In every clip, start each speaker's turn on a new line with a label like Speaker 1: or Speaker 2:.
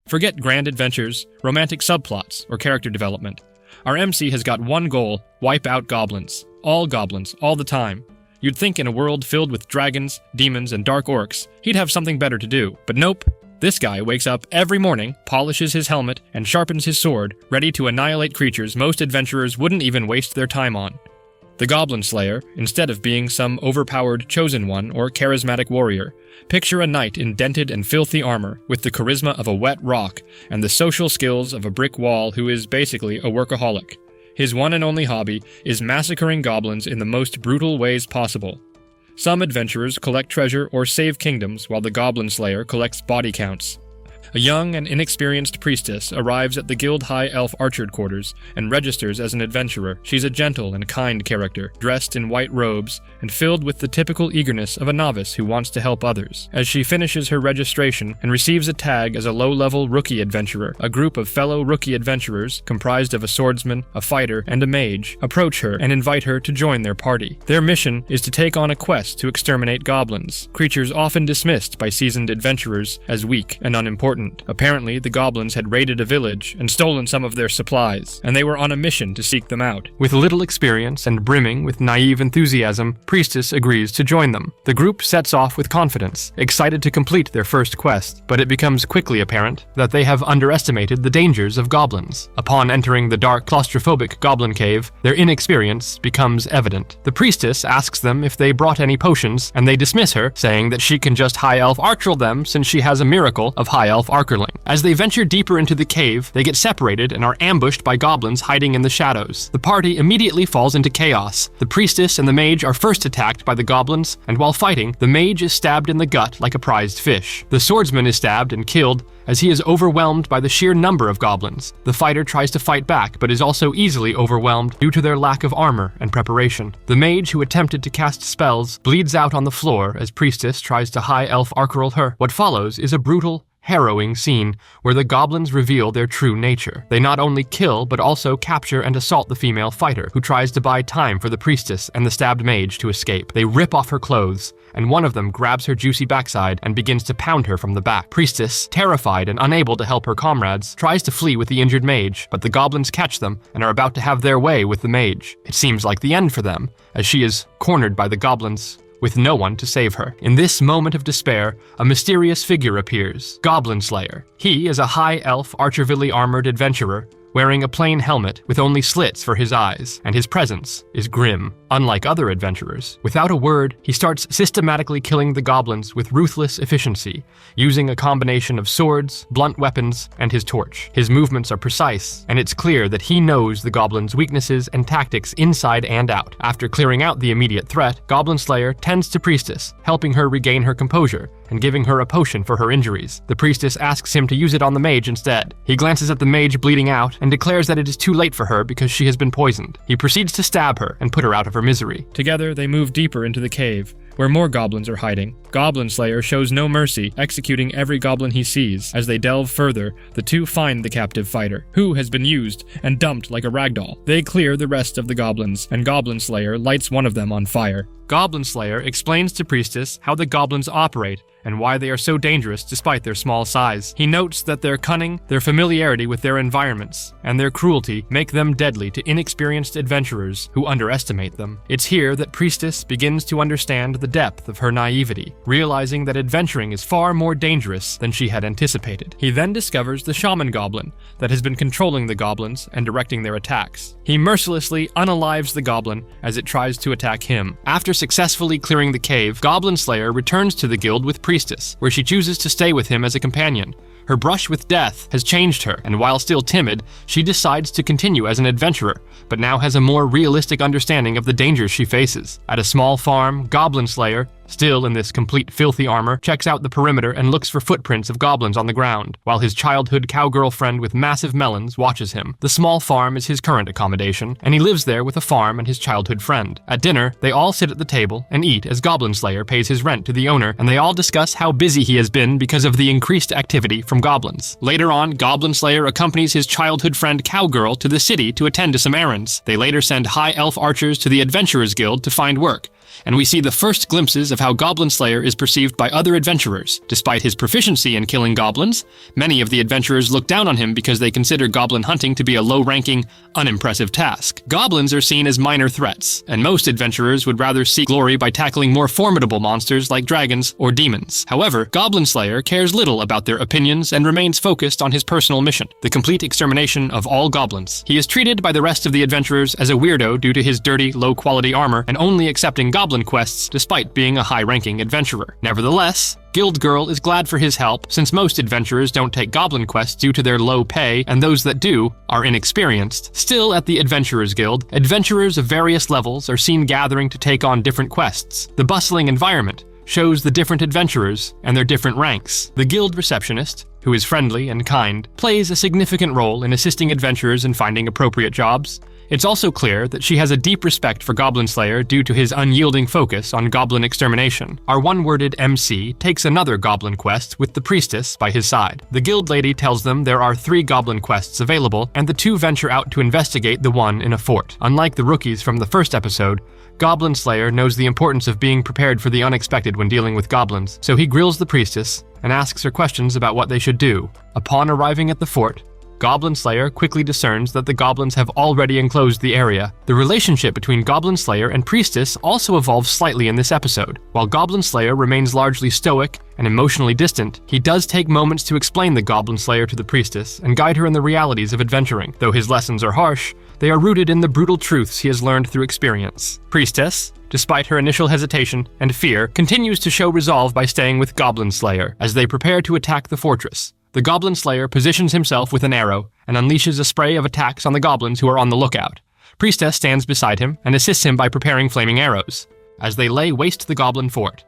Speaker 1: Forget grand adventures, romantic subplots, or character development. Our MC has got one goal: wipe out goblins. All the time. You'd think in a world filled with dragons, demons, and dark orcs, he'd have something better to do. But nope. This guy wakes up every morning, polishes his helmet, and sharpens his sword, ready to annihilate creatures most adventurers wouldn't even waste their time on. The Goblin Slayer, instead of being some overpowered chosen one or charismatic warrior, picture a knight in dented and filthy armor with the charisma of a wet rock and the social skills of a brick wall who is basically a workaholic. His one and only hobby is massacring goblins in the most brutal ways possible. Some adventurers collect treasure or save kingdoms while the Goblin Slayer collects body counts. A young and inexperienced priestess arrives at the Guild High Elf Archer quarters and registers as an adventurer. She's a gentle and kind character, dressed in white robes and filled with the typical eagerness of a novice who wants to help others. As she finishes her registration and receives a tag as a low-level rookie adventurer, a group of fellow rookie adventurers, comprised of a swordsman, a fighter, and a mage, approach her and invite her to join their party. Their mission is to take on a quest to exterminate goblins, creatures often dismissed by seasoned adventurers as weak and unimportant. Apparently, the goblins had raided a village and stolen some of their supplies, and they were on a mission to seek them out. With little experience and brimming with naive enthusiasm, Priestess agrees to join them. The group sets off with confidence, excited to complete their first quest, but it becomes quickly apparent that they have underestimated the dangers of goblins. Upon entering the dark, claustrophobic goblin cave, their inexperience becomes evident. The Priestess asks them if they brought any potions, and they dismiss her, saying that she can just High Elf Archer them since she has a miracle of High Elf Archerling. As they venture deeper into the cave, they get separated and are ambushed by goblins hiding in the shadows. The party immediately falls into chaos. The priestess and the mage are first attacked by the goblins, and while fighting, the mage is stabbed in the gut like a prized fish. The swordsman is stabbed and killed as he is overwhelmed by the sheer number of goblins. The fighter tries to fight back, but is also easily overwhelmed due to their lack of armor and preparation. The mage who attempted to cast spells bleeds out on the floor as Priestess tries to High Elf Archerl her. What follows is a brutal, harrowing scene where the goblins reveal their true nature. They not only kill, but also capture and assault the female fighter, who tries to buy time for the priestess and the stabbed mage to escape. They rip off her clothes, and one of them grabs her juicy backside and begins to pound her from the back. Priestess, terrified and unable to help her comrades, tries to flee with the injured mage, but the goblins catch them and are about to have their way with the mage. It seems like the end for them, as she is cornered by the goblins, with no one to save her. In this moment of despair, a mysterious figure appears, Goblin Slayer. He is a High Elf Archervilly armored adventurer, wearing a plain helmet with only slits for his eyes, and his presence is grim. Unlike other adventurers, without a word, he starts systematically killing the goblins with ruthless efficiency, using a combination of swords, blunt weapons, and his torch. His movements are precise, and it's clear that he knows the goblins' weaknesses and tactics inside and out. After clearing out the immediate threat, Goblin Slayer tends to Priestess, helping her regain her composure and giving her a potion for her injuries. The Priestess asks him to use it on the mage instead. He glances at the mage bleeding out and declares that it is too late for her because she has been poisoned. He proceeds to stab her and put her out of her misery. Together, they move deeper into the cave, where more goblins are hiding. Goblin Slayer shows no mercy, executing every goblin he sees. As they delve further, the two find the captive fighter, who has been used and dumped like a ragdoll. They clear the rest of the goblins, and Goblin Slayer lights one of them on fire. Goblin Slayer explains to Priestess how the goblins operate and why they are so dangerous despite their small size. He notes that their cunning, their familiarity with their environments, and their cruelty make them deadly to inexperienced adventurers who underestimate them. It's here that Priestess begins to understand the depth of her naivety, realizing that adventuring is far more dangerous than she had anticipated. He then discovers the shaman goblin that has been controlling the goblins and directing their attacks. He mercilessly unalives the goblin as it tries to attack him. After successfully clearing the cave, Goblin Slayer returns to the guild with Priestess, where she chooses to stay with him as a companion. Her brush with death has changed her, and while still timid, she decides to continue as an adventurer, but now has a more realistic understanding of the dangers she faces. At a small farm, Goblin Slayer, still in this complete filthy armor, checks out the perimeter and looks for footprints of goblins on the ground, while his childhood cowgirl friend with massive melons watches him. The small farm is his current accommodation, and he lives there with a farm and his childhood friend. At dinner, they all sit at the table and eat as Goblin Slayer pays his rent to the owner, and they all discuss how busy he has been because of the increased activity from goblins. Later on, Goblin Slayer accompanies his childhood friend Cowgirl to the city to attend to some errands. They later send High Elf Archers to the Adventurers Guild to find work, and we see the first glimpses of how Goblin Slayer is perceived by other adventurers. Despite his proficiency in killing goblins, many of the adventurers look down on him because they consider goblin hunting to be a low-ranking, unimpressive task. Goblins are seen as minor threats, and most adventurers would rather seek glory by tackling more formidable monsters like dragons or demons. However, Goblin Slayer cares little about their opinions and remains focused on his personal mission, the complete extermination of all goblins. He is treated by the rest of the adventurers as a weirdo due to his dirty, low-quality armor and only accepting goblin quests despite being a high-ranking adventurer. Nevertheless, Guild Girl is glad for his help, since most adventurers don't take goblin quests due to their low pay, and those that do are inexperienced. Still, at the Adventurers Guild, adventurers of various levels are seen gathering to take on different quests. The bustling environment shows the different adventurers and their different ranks. The guild receptionist, who is friendly and kind, plays a significant role in assisting adventurers in finding appropriate jobs. It's also clear that she has a deep respect for Goblin Slayer due to his unyielding focus on goblin extermination. Our one-worded MC takes another goblin quest with the priestess by his side. The guild lady tells them there are 3 goblin quests available, and the two venture out to investigate the one in a fort. Unlike the rookies from the first episode, Goblin Slayer knows the importance of being prepared for the unexpected when dealing with goblins, so he grills the priestess and asks her questions about what they should do. Upon arriving at the fort, Goblin Slayer quickly discerns that the goblins have already enclosed the area. The relationship between Goblin Slayer and Priestess also evolves slightly in this episode. While Goblin Slayer remains largely stoic and emotionally distant, he does take moments to explain the Goblin Slayer to the Priestess and guide her in the realities of adventuring. Though his lessons are harsh, they are rooted in the brutal truths he has learned through experience. Priestess, despite her initial hesitation and fear, continues to show resolve by staying with Goblin Slayer as they prepare to attack the fortress. The Goblin Slayer positions himself with an arrow and unleashes a spray of attacks on the goblins who are on the lookout. Priestess stands beside him and assists him by preparing flaming arrows as they lay waste the goblin fort.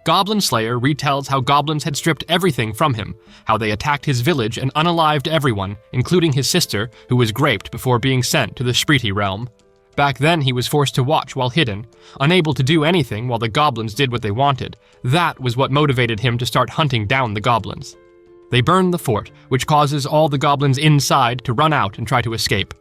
Speaker 1: Goblin Slayer retells how goblins had stripped everything from him, how they attacked his village and unalived everyone, including his sister, who was graped before being sent to the Spriti realm. Back then, he was forced to watch while hidden, unable to do anything while the goblins did what they wanted. That was what motivated him to start hunting down the goblins. They burn the fort, which causes all the goblins inside to run out and try to escape.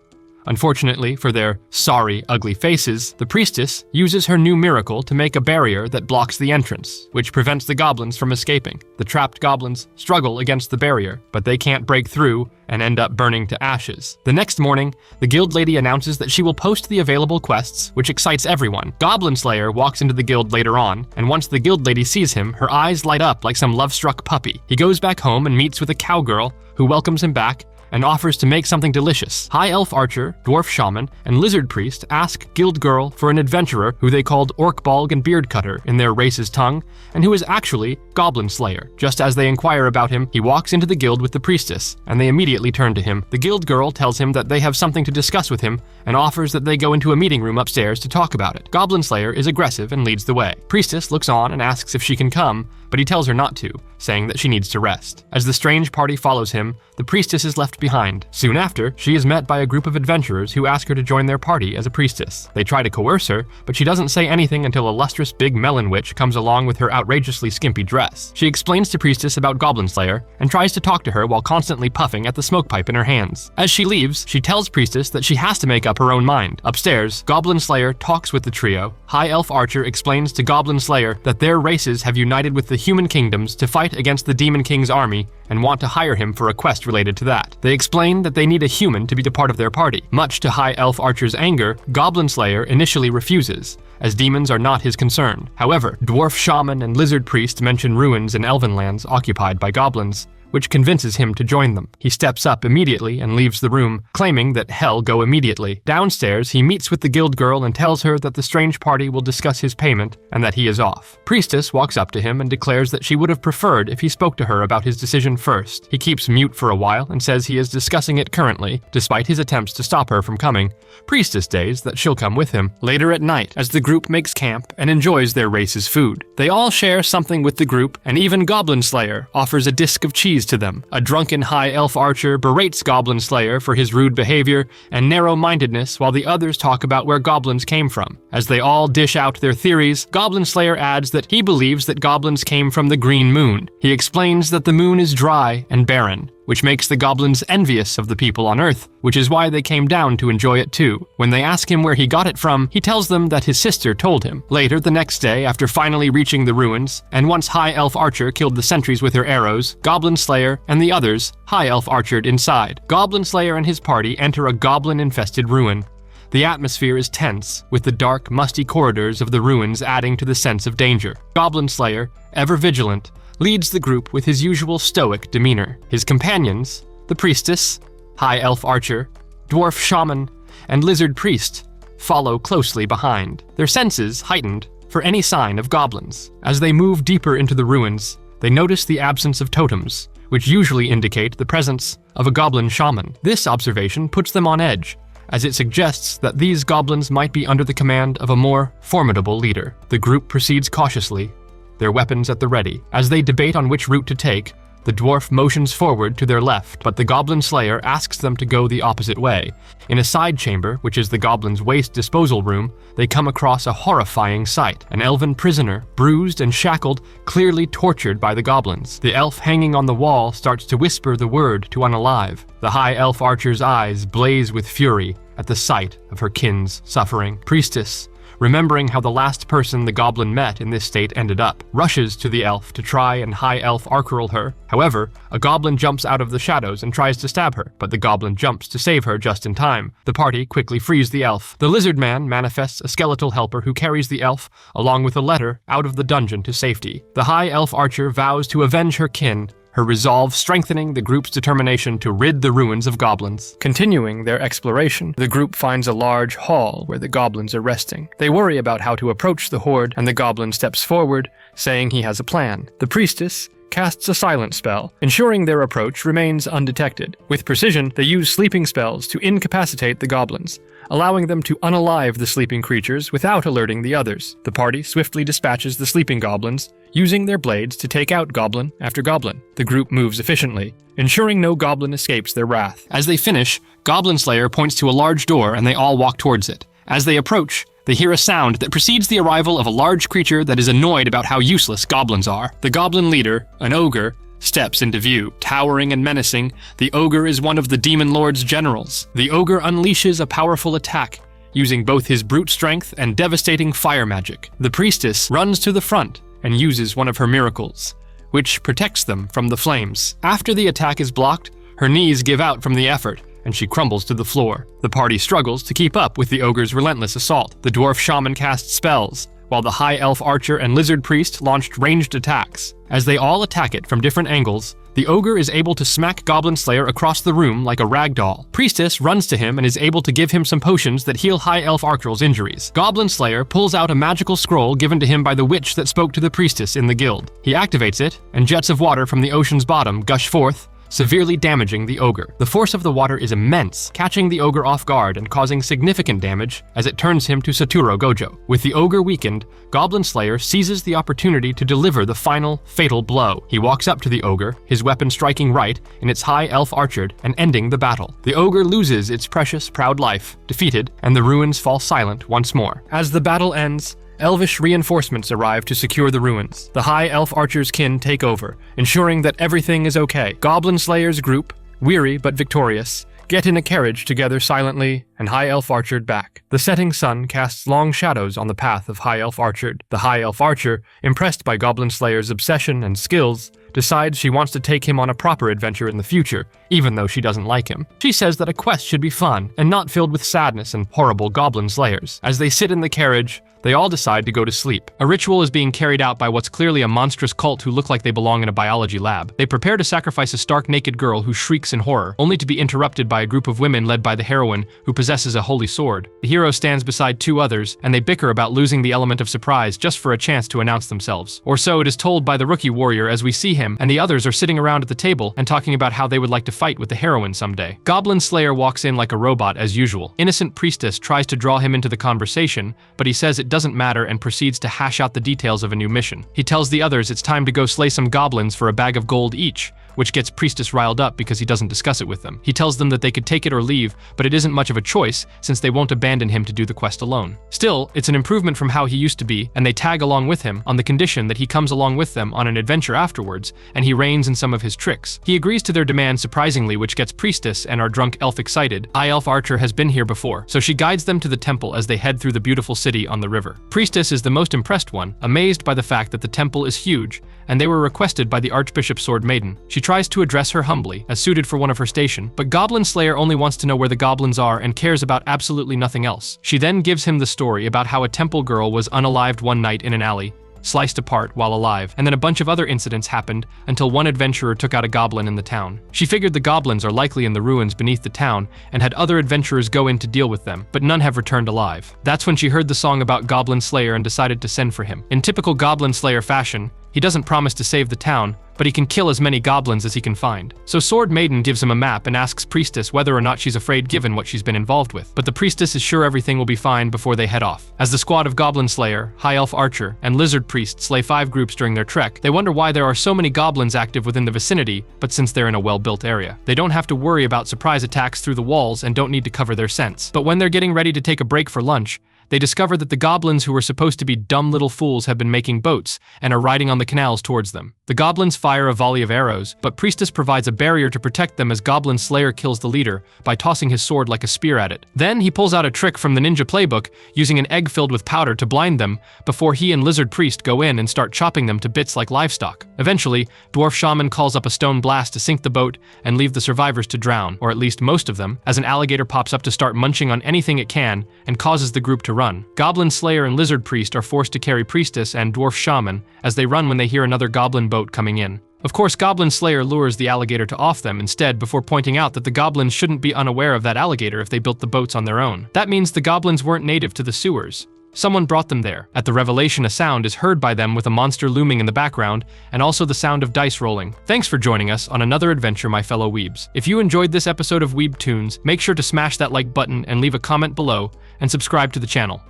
Speaker 1: Unfortunately for their sorry, ugly faces, the priestess uses her new miracle to make a barrier that blocks the entrance, which prevents the goblins from escaping. The trapped goblins struggle against the barrier, but they can't break through and end up burning to ashes. The next morning, the guild lady announces that she will post the available quests, which excites everyone. Goblin Slayer walks into the guild later on, and once the guild lady sees him, her eyes light up like some love-struck puppy. He goes back home and meets with a cowgirl who welcomes him back and offers to make something delicious. High Elf Archer, Dwarf Shaman, and Lizard Priest ask Guild Girl for an adventurer who they called Orc-Balg and Beard Cutter in their race's tongue, and who is actually Goblin Slayer. Just as they inquire about him, he walks into the guild with the priestess, and they immediately turn to him. The Guild Girl tells him that they have something to discuss with him, and offers that they go into a meeting room upstairs to talk about it. Goblin Slayer is aggressive and leads the way. Priestess looks on and asks if she can come, but he tells her not to, saying that she needs to rest. As the strange party follows him, the priestess is left behind. Soon after, she is met by a group of adventurers who ask her to join their party as a priestess. They try to coerce her, but she doesn't say anything until a lustrous big melon witch comes along with her outrageously skimpy dress. She explains to Priestess about Goblin Slayer and tries to talk to her while constantly puffing at the smoke pipe in her hands. As she leaves, she tells Priestess that she has to make up her own mind. Upstairs, Goblin Slayer talks with the trio. High Elf Archer explains to Goblin Slayer that their races have united with the human kingdoms to fight against the Demon King's army and want to hire him for a quest related to that. They explain that they need a human to be a part of their party. Much to High Elf Archer's anger, Goblin Slayer initially refuses, as demons are not his concern. However, Dwarf Shaman and Lizard Priest mention ruins in Elven lands occupied by goblins, which convinces him to join them. He steps up immediately and leaves the room, claiming that hell go immediately. Downstairs, he meets with the guild girl and tells her that the strange party will discuss his payment and that he is off. Priestess walks up to him and declares that she would have preferred if he spoke to her about his decision first. He keeps mute for a while and says he is discussing it currently, despite his attempts to stop her from coming. Priestess states that she'll come with him. Later at night, as the group makes camp and enjoys their race's food, they all share something with the group, and even Goblin Slayer offers a disc of cheese to them. A drunken High Elf Archer berates Goblin Slayer for his rude behavior and narrow-mindedness while the others talk about where goblins came from. As they all dish out their theories, Goblin Slayer adds that he believes that goblins came from the Green Moon. He explains that the moon is dry and barren, which makes the goblins envious of the people on Earth, which is why they came down to enjoy it too. When they ask him where he got it from, he tells them that his sister told him. Later, the next day, after finally reaching the ruins, and once High Elf Archer killed the sentries with her arrows, Goblin Slayer and the others High Elf Archered inside. Goblin Slayer and his party enter a goblin-infested ruin. The atmosphere is tense, with the dark, musty corridors of the ruins adding to the sense of danger. Goblin Slayer, ever vigilant, leads the group with his usual stoic demeanor. His companions, the priestess, High Elf Archer, Dwarf Shaman, and Lizard Priest, follow closely behind, their senses heightened for any sign of goblins. As they move deeper into the ruins, they notice the absence of totems, which usually indicate the presence of a goblin shaman. This observation puts them on edge, as it suggests that these goblins might be under the command of a more formidable leader. The group proceeds cautiously, their weapons at the ready. As they debate on which route to take, the dwarf motions forward to their left, but the Goblin Slayer asks them to go the opposite way. In a side chamber, which is the goblin's waste disposal room, they come across a horrifying sight. An elven prisoner, bruised and shackled, clearly tortured by the goblins. The elf hanging on the wall starts to whisper the word to unalive. The High Elf Archer's eyes blaze with fury at the sight of her kin's suffering. Priestess, remembering how the last person the goblin met in this state ended up, rushes to the elf to try and High Elf Archerl her. However, a goblin jumps out of the shadows and tries to stab her, but the goblin jumps to save her just in time. The party quickly frees the elf. The lizard man manifests a skeletal helper who carries the elf, along with a letter, out of the dungeon to safety. The High Elf Archer vows to avenge her kin, her resolve strengthening the group's determination to rid the ruins of goblins. Continuing their exploration, the group finds a large hall where the goblins are resting. They worry about how to approach the horde, and the goblin steps forward, saying he has a plan. The priestess casts a silent spell, ensuring their approach remains undetected. With precision, they use sleeping spells to incapacitate the goblins, allowing them to unalive the sleeping creatures without alerting the others. The party swiftly dispatches the sleeping goblins, using their blades to take out goblin after goblin. The group moves efficiently, ensuring no goblin escapes their wrath. As they finish, Goblin Slayer points to a large door and they all walk towards it. As they approach, they hear a sound that precedes the arrival of a large creature that is annoyed about how useless goblins are. The goblin leader, an ogre, steps into view. Towering and menacing, the ogre is one of the demon lord's generals. The ogre unleashes a powerful attack, using both his brute strength and devastating fire magic. The priestess runs to the front and uses one of her miracles, which protects them from the flames. After the attack is blocked, her knees give out from the effort, and she crumbles to the floor. The party struggles to keep up with the ogre's relentless assault. The dwarf shaman casts spells, while the High Elf Archer and Lizard Priest launched ranged attacks. As they all attack it from different angles, the ogre is able to smack Goblin Slayer across the room like a rag doll. Priestess runs to him and is able to give him some potions that heal High Elf Archerl's injuries. Goblin Slayer pulls out a magical scroll given to him by the witch that spoke to the priestess in the guild. He activates it, and jets of water from the ocean's bottom gush forth, severely damaging the ogre. The force of the water is immense, catching the ogre off guard and causing significant damage as it turns him to Saturo Gojo. With the ogre weakened, Goblin Slayer seizes the opportunity to deliver the final, fatal blow. He walks up to the ogre, his weapon striking right in its High Elf Archered and ending the battle. The ogre loses its precious, proud life, defeated, and the ruins fall silent once more. As the battle ends, elvish reinforcements arrive to secure the ruins. The High Elf Archer's kin take over, ensuring that everything is okay. Goblin Slayer's group, weary but victorious, get in a carriage together silently, and High Elf Archered back. The setting sun casts long shadows on the path of High Elf Archered. The High Elf Archer, impressed by Goblin Slayer's obsession and skills, decides she wants to take him on a proper adventure in the future, even though she doesn't like him. She says that a quest should be fun, and not filled with sadness and horrible Goblin Slayers. As they sit in the carriage, they all decide to go to sleep. A ritual is being carried out by what's clearly a monstrous cult who look like they belong in a biology lab. They prepare to sacrifice a stark naked girl who shrieks in horror, only to be interrupted by a group of women led by the heroine, who possesses a holy sword. The hero stands beside two others, and they bicker about losing the element of surprise just for a chance to announce themselves. Or so it is told by the rookie warrior as we see him, and the others are sitting around at the table and talking about how they would like to fight with the heroine someday. Goblin Slayer walks in like a robot as usual. Innocent Priestess tries to draw him into the conversation, but he says it doesn't matter and proceeds to hash out the details of a new mission. He tells the others it's time to go slay some goblins for a bag of gold each, which gets Priestess riled up because he doesn't discuss it with them. He tells them that they could take it or leave, but it isn't much of a choice since they won't abandon him to do the quest alone. Still, it's an improvement from how he used to be, and they tag along with him on the condition that he comes along with them on an adventure afterwards, and he reigns in some of his tricks. He agrees to their demand surprisingly, which gets Priestess and our drunk elf excited. High Elf Archer has been here before, so she guides them to the temple as they head through the beautiful city on the river. Priestess is the most impressed one, amazed by the fact that the temple is huge, and they were requested by the Archbishop's sword maiden. She tries to address her humbly, as suited for one of her station, but Goblin Slayer only wants to know where the goblins are and cares about absolutely nothing else. She then gives him the story about how a temple girl was unalived one night in an alley, sliced apart while alive, and then a bunch of other incidents happened until one adventurer took out a goblin in the town. She figured the goblins are likely in the ruins beneath the town and had other adventurers go in to deal with them, but none have returned alive. That's when she heard the song about Goblin Slayer and decided to send for him. In typical Goblin Slayer fashion, he doesn't promise to save the town, but he can kill as many goblins as he can find. So Sword Maiden gives him a map and asks Priestess whether or not she's afraid given what she's been involved with. But the Priestess is sure everything will be fine before they head off. As the squad of Goblin Slayer, High Elf Archer, and Lizard Priest slay 5 groups during their trek, they wonder why there are so many goblins active within the vicinity, but since they're in a well-built area, they don't have to worry about surprise attacks through the walls and don't need to cover their scents. But when they're getting ready to take a break for lunch, they discover that the goblins who were supposed to be dumb little fools have been making boats and are riding on the canals towards them. The goblins fire a volley of arrows, but Priestess provides a barrier to protect them as Goblin Slayer kills the leader by tossing his sword like a spear at it. Then he pulls out a trick from the ninja playbook, using an egg filled with powder to blind them before he and Lizard Priest go in and start chopping them to bits like livestock. Eventually, Dwarf Shaman calls up a stone blast to sink the boat and leave the survivors to drown, or at least most of them, as an alligator pops up to start munching on anything it can and causes the group to run. Goblin Slayer and Lizard Priest are forced to carry Priestess and Dwarf Shaman as they run when they hear another goblin boat coming in. Of course, Goblin Slayer lures the alligator to off them instead before pointing out that the goblins shouldn't be unaware of that alligator if they built the boats on their own. That means the goblins weren't native to the sewers. Someone brought them there. At the revelation, a sound is heard by them with a monster looming in the background, and also the sound of dice rolling. Thanks for joining us on another adventure, my fellow weebs. If you enjoyed this episode of Weeb Tunes, make sure to smash that like button and leave a comment below, and subscribe to the channel.